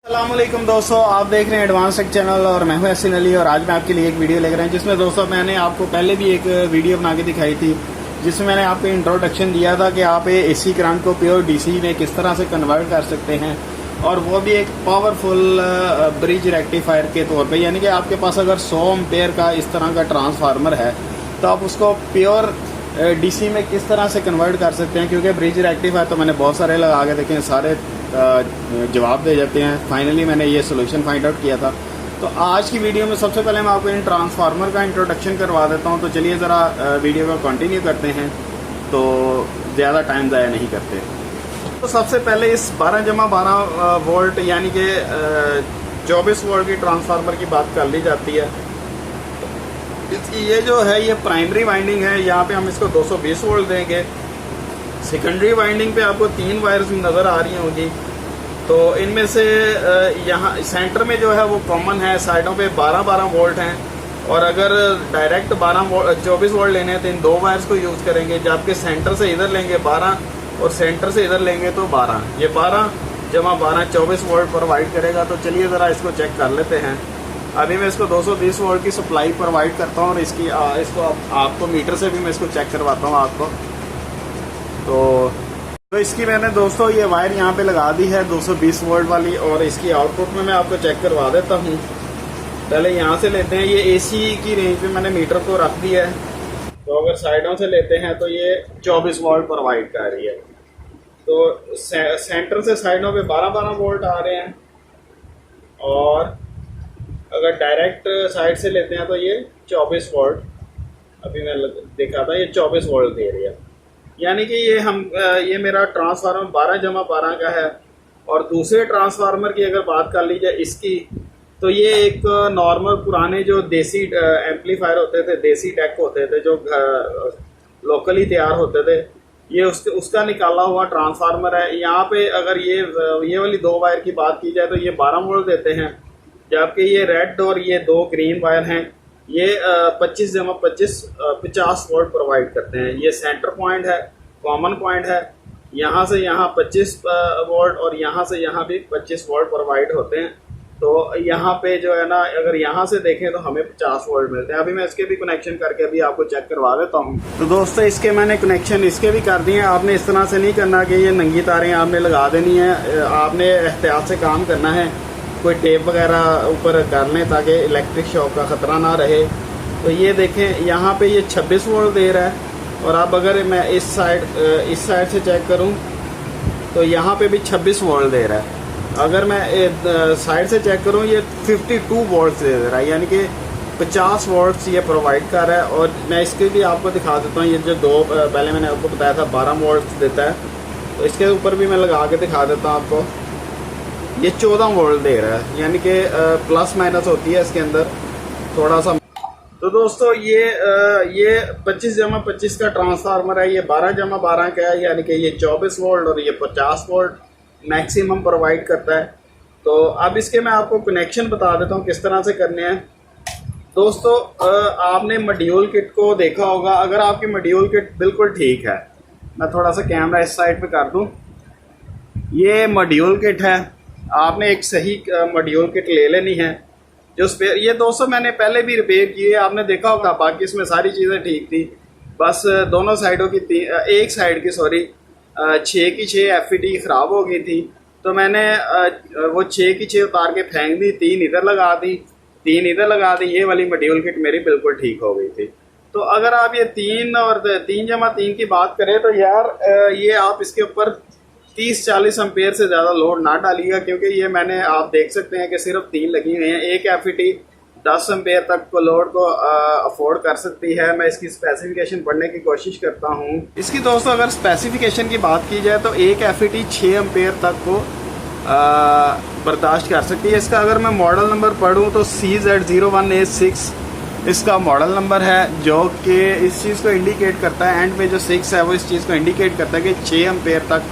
अस्सलामुअलैकुम दोस्तों, आप देख रहे हैं एडवांस टेक चैनल और मैं हूं एहसन अली। और आज मैं आपके लिए एक वीडियो लेकर आया जिसमें दोस्तों मैंने आपको पहले भी एक वीडियो बना के दिखाई थी जिसमें मैंने आपको इंट्रोडक्शन दिया था कि आप एसी करंट को प्योर डीसी में किस तरह से कन्वर्ट कर सकते हैं, और वो भी एक पावरफुल ब्रिज रेक्टिफायर के तौर पे। यानी कि आपके पास अगर 100 एम्पेयर का इस तरह का ट्रांसफार्मर है तो आप उसको प्योर डीसी में किस तरह से कन्वर्ट कर सकते हैं। क्योंकि ब्रिज रेक्टिफायर तो मैंने बहुत सारे लगा के देखे, सारे जवाब दे जाते हैं। फाइनली मैंने ये सोल्यूशन फाइंड आउट किया था। तो आज की वीडियो में सबसे पहले मैं आपको इन ट्रांसफार्मर का इंट्रोडक्शन करवा देता हूं। तो चलिए ज़रा वीडियो को कंटिन्यू करते हैं, तो ज़्यादा टाइम ज़ाया नहीं करते। तो सबसे पहले इस 12/12 वोल्ट यानी कि 24 वोल्ट की ट्रांसफार्मर की बात कर ली जाती है। ये जो है ये प्राइमरी वाइंडिंग है, यहाँ पे हम इसको 220 वोल्ट देंगे। सेकेंडरी वाइंडिंग पे आपको 3 वायर्स नज़र आ रही होंगी। तो इनमें से यहाँ सेंटर में जो है वो कॉमन है, साइडों पे 12-12 वोल्ट हैं। और अगर डायरेक्ट 24 वोल्ट लेने हैं तो इन 2 वायर्स को यूज़ करेंगे, जबकि सेंटर से इधर लेंगे 12 और सेंटर से इधर लेंगे तो 12। ये 12 जमा 12 24 वोल्ट प्रोवाइड करेगा। तो चलिए ज़रा इसको चेक कर लेते हैं। अभी मैं इसको 220 वोल्ट की सप्लाई प्रोवाइड करता हूँ और इसको आपको मीटर से भी मैं इसको चेक करवाता हूँ आपको। तो इसकी मैंने दोस्तों ये वायर यहाँ पे लगा दी है 220 वोल्ट वाली, और इसकी आउटपुट में मैं आपको चेक करवा देता हूँ। पहले यहाँ से लेते हैं, ये एसी की रेंज पे मैंने मीटर को रख दिया है। तो अगर साइडों से लेते हैं तो ये 24 वोल्ट प्रोवाइड कर रही है। तो सेंटर से साइडों पे 12-12 वोल्ट आ रहे हैं, और अगर डायरेक्ट साइड से लेते हैं तो ये 24 वोल्ट, अभी मैं देखा था, ये 24 वोल्ट दे रही है। यानी कि ये मेरा ट्रांसफार्मर 12/12 का है। और दूसरे ट्रांसफार्मर की अगर बात कर ली जाए इसकी, तो ये एक नॉर्मल पुराने जो देसी एम्पलीफायर होते थे, देसी डेक होते थे जो लोकली तैयार होते थे, ये उसका निकाला हुआ ट्रांसफार्मर है। यहाँ पे अगर ये वाली 2 वायर की बात की जाए तो ये 12 वोल्ट देते हैं, जबकि ये रेड और ये 2 ग्रीन वायर हैं, ये 25/25 50 वोल्ट प्रोवाइड करते हैं। ये सेंटर पॉइंट है, कॉमन पॉइंट है। यहाँ से यहाँ 25 वोल्ट और यहाँ से यहाँ भी 25 वोल्ट प्रोवाइड होते हैं। तो यहाँ पे जो है ना, अगर यहाँ से देखें तो हमें 50 वोल्ट मिलते हैं। अभी मैं इसके भी कनेक्शन करके अभी आपको चेक करवा देता हूँ। तो दोस्तों इसके मैंने कनेक्शन इसके भी कर दिए हैं। आपने इस तरह से नहीं करना कि ये नंगी तारें आपने लगा देनी है, आपने एहतियात से काम करना है। कोई टेप वगैरह ऊपर कर लें ताकि इलेक्ट्रिक शॉक का ख़तरा ना रहे। तो ये देखें यहाँ पे ये 26 वोल्ट दे रहा है, और अब अगर मैं इस साइड से चेक करूँ तो यहाँ पे भी 26 वोल्ट दे रहा है। अगर मैं साइड से चेक करूँ ये 52 वोल्ट दे रहा है, यानी कि 50 वोल्ट ये प्रोवाइड कर रहा है। और मैं इसके भी आपको दिखा देता हूँ। ये जो 2 पहले मैंने आपको बताया था 12 वोल्ट देता है, तो इसके ऊपर भी मैं लगा के दिखा देता हूँ आपको। ये 14 वोल्ट दे रहा है, यानी कि प्लस माइनस होती है इसके अंदर थोड़ा सा। तो दोस्तों ये 25/25 का ट्रांसफार्मर है, ये 12/12 का है, यानी कि ये 24 वोल्ट और ये 50 वोल्ट मैक्सिमम प्रोवाइड करता है। तो अब इसके मैं आपको कनेक्शन बता देता हूँ किस तरह से करने हैं। दोस्तों आपने मॉड्यूल किट को देखा होगा। अगर आपकी मॉड्यूल किट बिल्कुल ठीक है, मैं थोड़ा सा कैमरा इस साइड पे कर दूँ। ये मॉड्यूल किट है, आपने एक सही मॉड्यूल किट ले लेनी है। जो स्पेयर ये दोस्तों मैंने पहले भी रिपेयर किए, आपने देखा होगा। बाकी इसमें सारी चीज़ें ठीक थी, बस दोनों साइडों की एक साइड की 6 की 6 FET ख़राब हो गई थी। तो मैंने वो 6 की 6 उतार के फेंक दी, 3 इधर लगा दी, 3 इधर लगा दी। ये वाली मॉड्यूल किट मेरी बिल्कुल ठीक हो गई थी। तो अगर आप ये 3 और 3/3 की बात करें तो यार ये आप इसके ऊपर 30-40 एम्पेयर से ज़्यादा लोड ना डालिएगा, क्योंकि ये मैंने आप देख सकते हैं कि सिर्फ 3 लगी हुई हैं। एक FET 10 एम्पेयर तक को लोड को अफोर्ड कर सकती है। मैं इसकी स्पेसिफिकेशन पढ़ने की कोशिश करता हूँ। इसकी दोस्तों अगर स्पेसिफिकेशन की बात की जाए तो एक FET 6 एम्पेयर तक को बर्दाश्त कर सकती है। इसका अगर मैं मॉडल नंबर पढ़ूँ तो CZ0186 इसका मॉडल नंबर है, जो कि इस चीज़ को इंडिकेट करता है। एंड पे जो 6 है वो इस चीज़ को इंडिकेट करता है कि 6 एम्पेयर तक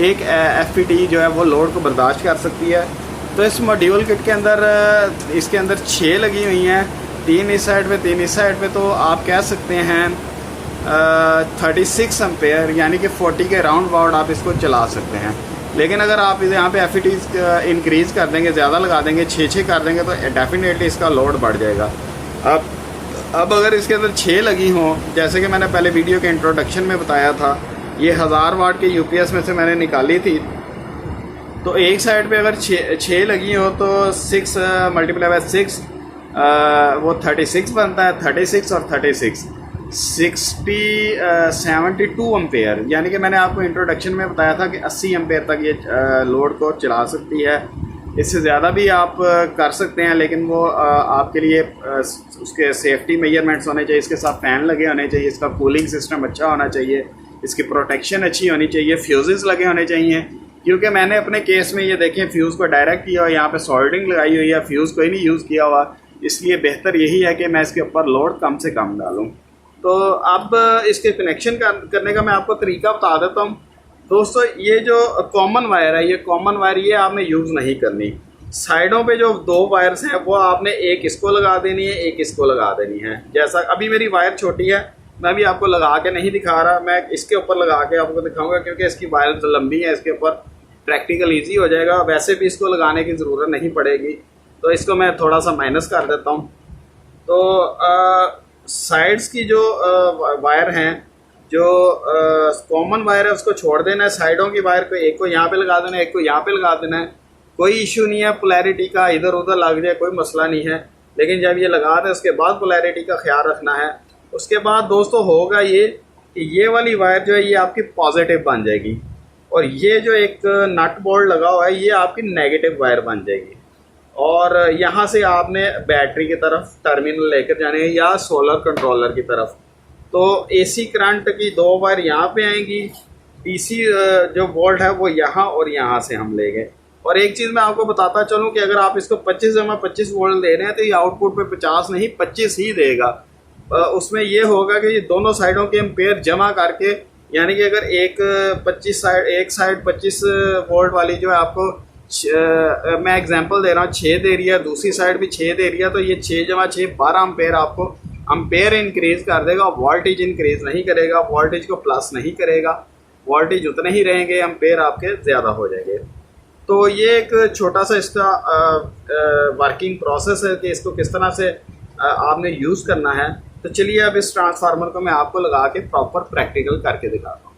एक FET जो है वो लोड को बर्दाश्त कर सकती है। तो इस मॉड्यूल किट के अंदर इसके अंदर 6 लगी हुई हैं, 3 इस साइड पे 3 इस साइड पे। तो आप कह सकते हैं 36 एम्पेयर यानी कि 40 के राउंड अबाउट आप इसको चला सकते हैं। लेकिन अगर आप यहाँ पे FETs इंक्रीज़ कर देंगे, ज़्यादा लगा देंगे, 6 कर देंगे तो डेफिनेटली इसका लोड बढ़ जाएगा। अब अगर इसके अंदर 6 लगी हों, जैसे कि मैंने पहले वीडियो के इंट्रोडक्शन में बताया था, ये 1000 वाट के UPS में से मैंने निकाली थी, तो एक साइड पे अगर 6 लगी हो तो 6 × 6 वो 36 बनता है। 36 और 36 72 एम्पेयर, यानी कि मैंने आपको इंट्रोडक्शन में बताया था कि 80 एम्पेयर तक ये लोड को चला सकती है। इससे ज़्यादा भी आप कर सकते हैं, लेकिन वो आपके लिए उसके सेफ्टी मेजरमेंट्स होने चाहिए, इसके साथ फ़ैन लगे होने चाहिए, इसका कूलिंग सिस्टम अच्छा होना चाहिए, इसकी प्रोटेक्शन अच्छी होनी चाहिए, फ्यूज़ेस लगे होने चाहिए। क्योंकि मैंने अपने केस में ये देखें फ्यूज़ को डायरेक्ट किया और यहाँ पे सोल्डरिंग लगाई हुई है, फ्यूज़ कोई नहीं यूज़ किया हुआ, इसलिए बेहतर यही है कि मैं इसके ऊपर लोड कम से कम डालूँ। तो अब इसके कनेक्शन करने का मैं आपको तरीका बता देता हूँ। दोस्तों, ये जो कॉमन वायर है, ये कॉमन वायर ये आपने यूज़ नहीं करनी। साइडों पे जो 2 वायर्स हैं वो आपने एक इसको लगा देनी है, एक इसको लगा देनी है। जैसा अभी मेरी वायर छोटी है, मैं भी आपको लगा के नहीं दिखा रहा, मैं इसके ऊपर लगा के आपको दिखाऊंगा क्योंकि इसकी वायर तो लंबी है, इसके ऊपर प्रैक्टिकल ईजी हो जाएगा। वैसे भी इसको लगाने की ज़रूरत नहीं पड़ेगी, तो इसको मैं थोड़ा सा माइनस कर देता हूँ। तो साइड्स की जो वायर हैं, जो कॉमन वायर है उसको छोड़ देना है। साइडों की वायर को एक को यहाँ पे लगा देना है, एक को यहाँ पे लगा देना है। कोई इशू नहीं है पोलैरिटी का, इधर उधर लग जाए कोई मसला नहीं है, लेकिन जब ये लगा दें उसके बाद पोलैरिटी का ख्याल रखना है। उसके बाद दोस्तों होगा ये कि ये वाली वायर जो है ये आपकी पॉजिटिव बन जाएगी और ये जो एक नट बोल्ट लगा हुआ है ये आपकी नेगेटिव वायर बन जाएगी। और यहाँ से आपने बैटरी की तरफ टर्मिनल लेकर जाने हैं या सोलर कंट्रोलर की तरफ। तो AC करंट की 2 वायर यहाँ पे आएंगी, DC जो वोल्ट है वो यहाँ और यहाँ से हम लेंगे। और एक चीज़ मैं आपको बताता चलूँ कि अगर आप इसको 25 वोल्ट दे रहे हैं तो ये आउटपुट पे 50 नहीं 25 ही देगा। उसमें ये होगा कि ये दोनों साइडों के एम्पेयर जमा करके, यानी कि अगर एक साइड 25 वोल्ट वाली जो है आपको मैं एग्जांपल दे रहा हूँ 6 दे रही है, दूसरी साइड भी 6 दे रही है, तो ये 6 × 6 12 एम्पेयर आपको एम्पेयर इंक्रीज कर देगा, वोल्टेज इंक्रीज नहीं करेगा, वोल्टेज को प्लस नहीं करेगा, वोल्टेज उतने ही रहेंगे, एम्पेयर आपके ज़्यादा हो जाएंगे। तो ये एक छोटा सा इसका वर्किंग प्रोसेस है कि इसको किस तरह से आपने यूज़ करना है। तो चलिए अब इस ट्रांसफार्मर को मैं आपको लगा के प्रॉपर प्रैक्टिकल करके दिखाता हूँ।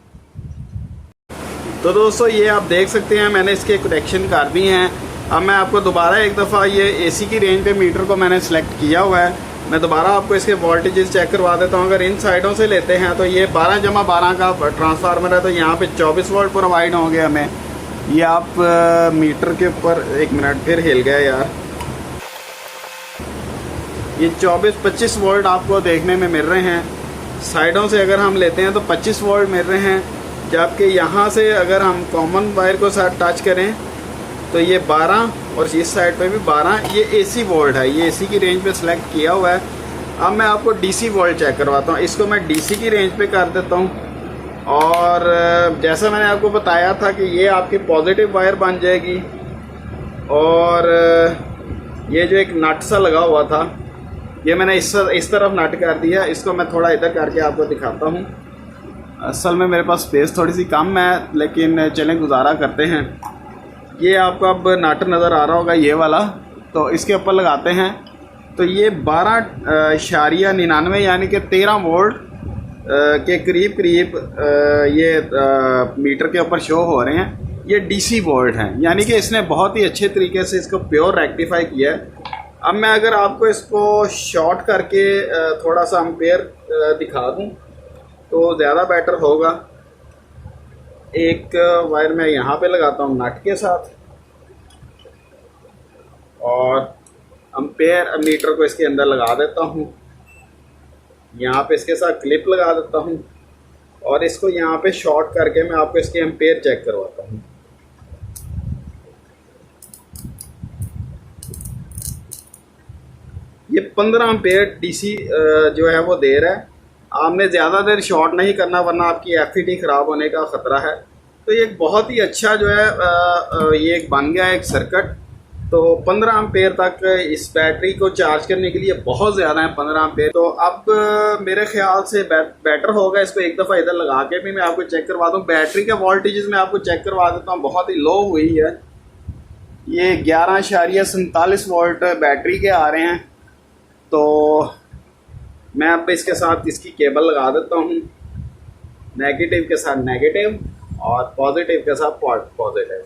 तो दोस्तों ये आप देख सकते हैं मैंने इसके कनेक्शन कर दिए हैं। अब मैं आपको दोबारा एक दफ़ा ये AC की रेंज पे मीटर को मैंने सेलेक्ट किया हुआ है, मैं दोबारा आपको इसके वोल्टेजेस चेक करवा देता हूँ। अगर इन साइडों से लेते हैं तो ये 12/12 का ट्रांसफार्मर है, तो यहाँ पे 24 वोल्ट प्रोवाइड होंगे हमें। ये आप मीटर के ऊपर 1 मिनट फिर हिल गया यार, ये 24-25 वोल्ट आपको देखने में मिल रहे हैं। साइडों से अगर हम लेते हैं तो 25 वोल्ट मिल रहे हैं, जबकि यहाँ से अगर हम कॉमन वायर को साथ टच करें तो ये 12 और इस साइड पे भी 12। ये AC वोल्ट है, ये AC की रेंज पे सिलेक्ट किया हुआ है। अब मैं आपको DC वोल्ट चेक करवाता हूँ। इसको मैं DC की रेंज पे कर देता हूँ और जैसा मैंने आपको बताया था कि ये आपकी पॉजिटिव वायर बन जाएगी। और ये जो एक नट सा लगा हुआ था ये मैंने इस तरफ नट कर दिया। इसको मैं थोड़ा इधर करके आपको दिखाता हूँ। असल में मेरे पास स्पेस थोड़ी सी कम है, लेकिन चलें गुजारा करते हैं। ये आपको अब नट नज़र आ रहा होगा ये वाला, तो इसके ऊपर लगाते हैं तो ये 12.99 यानी कि 13 वोल्ट के करीब ये मीटर के ऊपर शो हो रहे हैं। ये DC वोल्ट हैं, यानी कि इसने बहुत ही अच्छे तरीके से इसको प्योर रेक्टिफाई किया है। अब मैं अगर आपको इसको शॉर्ट करके थोड़ा सा एम्पेयर दिखा दूं तो ज़्यादा बेटर होगा। एक वायर मैं यहाँ पे लगाता हूँ नट के साथ और एम्पेयर मीटर को इसके अंदर लगा देता हूँ। यहाँ पे इसके साथ क्लिप लगा देता हूँ और इसको यहाँ पे शॉर्ट करके मैं आपको इसके एम्पेयर चेक करवाता हूँ। ये 15 एम्पेयर DC जो है वो दे रहा है। आपने ज़्यादा देर शॉर्ट नहीं करना वरना आपकी FET ख़राब होने का ख़तरा है। तो ये एक बहुत ही अच्छा जो है ये एक बन गया एक सर्किट। तो 15 एम्पेयर तक इस बैटरी को चार्ज करने के लिए बहुत ज़्यादा है 15 एम्पेयर। तो अब मेरे ख्याल से बेटर होगा इसको एक दफ़ा इधर लगा के भी मैं आपको चेक करवा दूँ। बैटरी के वोल्टेजेस मैं आपको चेक करवा देता हूँ, बहुत ही लो हुई है। ये 11.47 वोल्ट बैटरी के आ रहे हैं। तो मैं अब इसके साथ इसकी केबल लगा देता हूँ, नेगेटिव के साथ नेगेटिव और पॉजिटिव के साथ पॉजिटिव।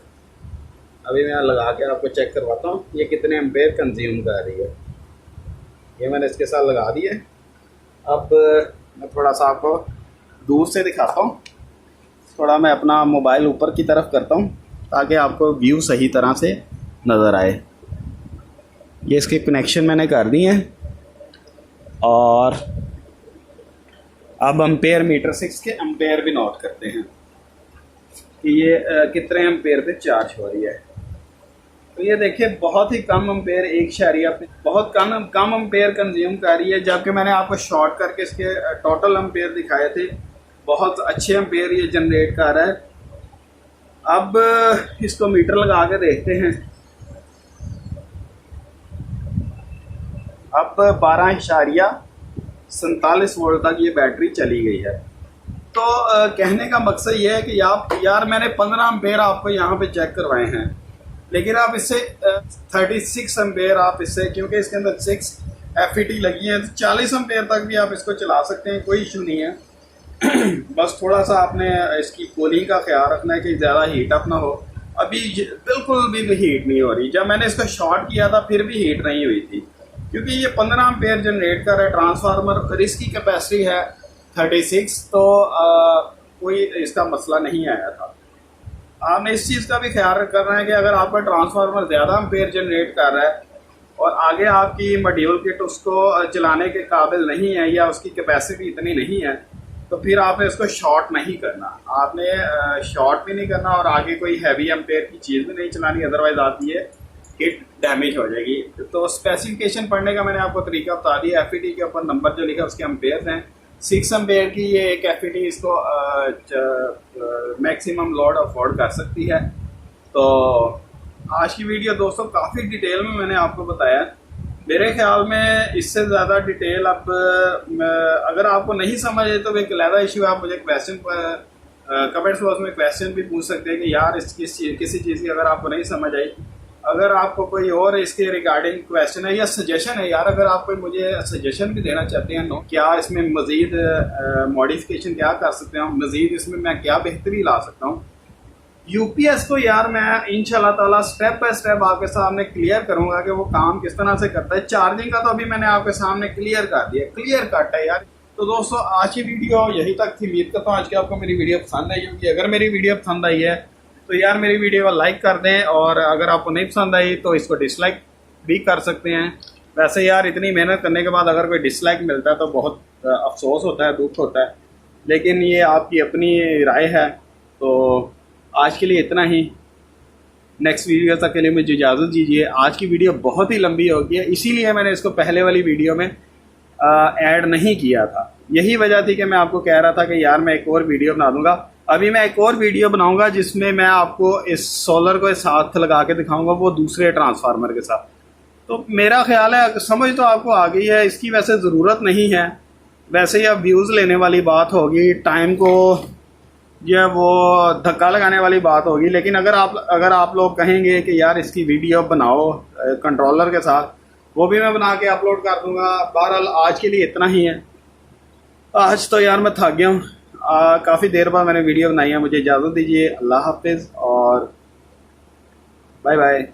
अभी मैं लगा के आपको चेक करवाता हूँ ये कितने एम्पेयर कंज्यूम कर रही है। ये मैंने इसके साथ लगा दिया है। अब मैं थोड़ा सा आपको दूर से दिखाता हूँ, थोड़ा मैं अपना मोबाइल ऊपर की तरफ करता हूँ ताकि आपको व्यू सही तरह से नज़र आए। ये इसके कनेक्शन मैंने कर दिए हैं और अब एम्पेयर मीटर से इसके एम्पेयर भी नोट करते हैं कि ये कितने एम्पेयर पे चार्ज हो रही है। तो ये देखिए बहुत ही कम एम्पेयर, 1 पे बहुत कम एम्पेयर कंज्यूम कर रही है। जबकि मैंने आपको शॉर्ट करके इसके टोटल एम्पेयर दिखाए थे, बहुत अच्छे एम्पेयर ये जनरेट कर रहा है। अब इसको मीटर लगा के देखते हैं। अब 12.47 वोल्ट तक ये बैटरी चली गई है। तो कहने का मकसद ये है कि यार मैंने 15 एम्पेयर आपको यहाँ पे चेक करवाए हैं, लेकिन आप इससे 36 एम्पेयर आप इससे, क्योंकि इसके अंदर 6 FET लगी है, तो 40 एम्पेयर तक भी आप इसको चला सकते हैं, कोई इशू नहीं है। बस थोड़ा सा आपने इसकी कूलिंग का ख्याल रखना है कि ज़्यादा हीट अप ना हो। अभी बिल्कुल भी हीट नहीं हो रही। जब मैंने इसको शॉर्ट किया था फिर भी हीट नहीं हुई थी, क्योंकि ये 15 एम्पेयर जनरेट कर रहा है ट्रांसफार्मर और इसकी कैपेसिटी है 36। तो कोई इसका मसला नहीं आया था। आपने इस चीज़ का भी ख्याल करना है कि अगर आपका ट्रांसफार्मर ज़्यादा एम्पेयर जनरेट कर रहा है और आगे आपकी मॉड्यूल किट उसको चलाने के काबिल नहीं है या उसकी कैपेसिटी इतनी नहीं है, तो फिर आपने इसको शॉर्ट नहीं करना। आपने शॉर्ट भी नहीं करना और आगे कोई हैवी एम्पेयर की चीज़ भी नहीं चलानी, अदरवाइज आपकी ये किट डैमेज हो जाएगी। तो स्पेसिफिकेशन पढ़ने का मैंने आपको तरीका बता दिया। FET के ऊपर नंबर जो लिखा है उसके एम्पेयर हैं। 6 एम्पेयर की ये एक FET इसको मैक्सिमम लोड अफोर्ड कर सकती है। तो आज की वीडियो दोस्तों काफ़ी डिटेल में मैंने आपको बताया। मेरे ख्याल में इससे ज़्यादा डिटेल अब अगर आपको नहीं समझ आए तो एक अलग इशू है। आप मुझे क्वेश्चन कमेंट्स बॉक्स में क्वेश्चन भी पूछ सकते हैं कि यार किसी चीज़ की अगर आपको नहीं समझ आई, अगर आपको कोई और इसके रिगार्डिंग क्वेश्चन है या सजेशन है, यार अगर आप कोई मुझे सजेशन भी देना चाहते हैं क्या इसमें मज़ीद मॉडिफिकेशन क्या कर सकते हैं, मज़ीद इसमें मैं क्या बेहतरी ला सकता हूँ, UPS को यार मैं इंशाल्लाह ताला स्टेप बाय स्टेप आपके सामने क्लियर करूंगा कि वो काम किस तरह से करता है। चार्जिंग का तो अभी मैंने आपके सामने क्लियर कर दिया, क्लियर कट है यार। तो दोस्तों आज की वीडियो यही तक थी। उम्मीद करता हूँ आज की आपको मेरी वीडियो पसंद आई होगी। अगर मेरी वीडियो पसंद आई है तो यार मेरी वीडियो को लाइक कर दें, और अगर आपको नहीं पसंद आई तो इसको डिसलाइक भी कर सकते हैं। वैसे यार इतनी मेहनत करने के बाद अगर कोई डिसलाइक मिलता है तो बहुत अफसोस होता है, दुख होता है, लेकिन ये आपकी अपनी राय है। तो आज के लिए इतना ही। नेक्स्ट वीडियो तक के लिए मुझे इजाज़त दीजिए। आज की वीडियो बहुत ही लंबी हो गई है, इसीलिए मैंने इसको पहले वाली वीडियो में ऐड नहीं किया था। यही वजह थी कि मैं आपको कह रहा था कि यार मैं एक और वीडियो बना दूंगा। अभी मैं एक और वीडियो बनाऊंगा जिसमें मैं आपको इस सोलर को साथ लगा के दिखाऊंगा, वो दूसरे ट्रांसफार्मर के साथ। तो मेरा ख्याल है समझ तो आपको आ गई है, इसकी वैसे ज़रूरत नहीं है। वैसे ही अब व्यूज़ लेने वाली बात होगी, टाइम को जो वो धक्का लगाने वाली बात होगी। लेकिन अगर आप लोग कहेंगे कि यार इसकी वीडियो बनाओ कंट्रोलर के साथ, वो भी मैं बना के अपलोड कर दूंगा। बहरहाल आज के लिए इतना ही है। आज तो यार मैं थक गया हूँ, काफ़ी देर बाद मैंने वीडियो बनाई है। मुझे इजाज़त दीजिए। अल्लाह हाफिज़ और बाय बाय।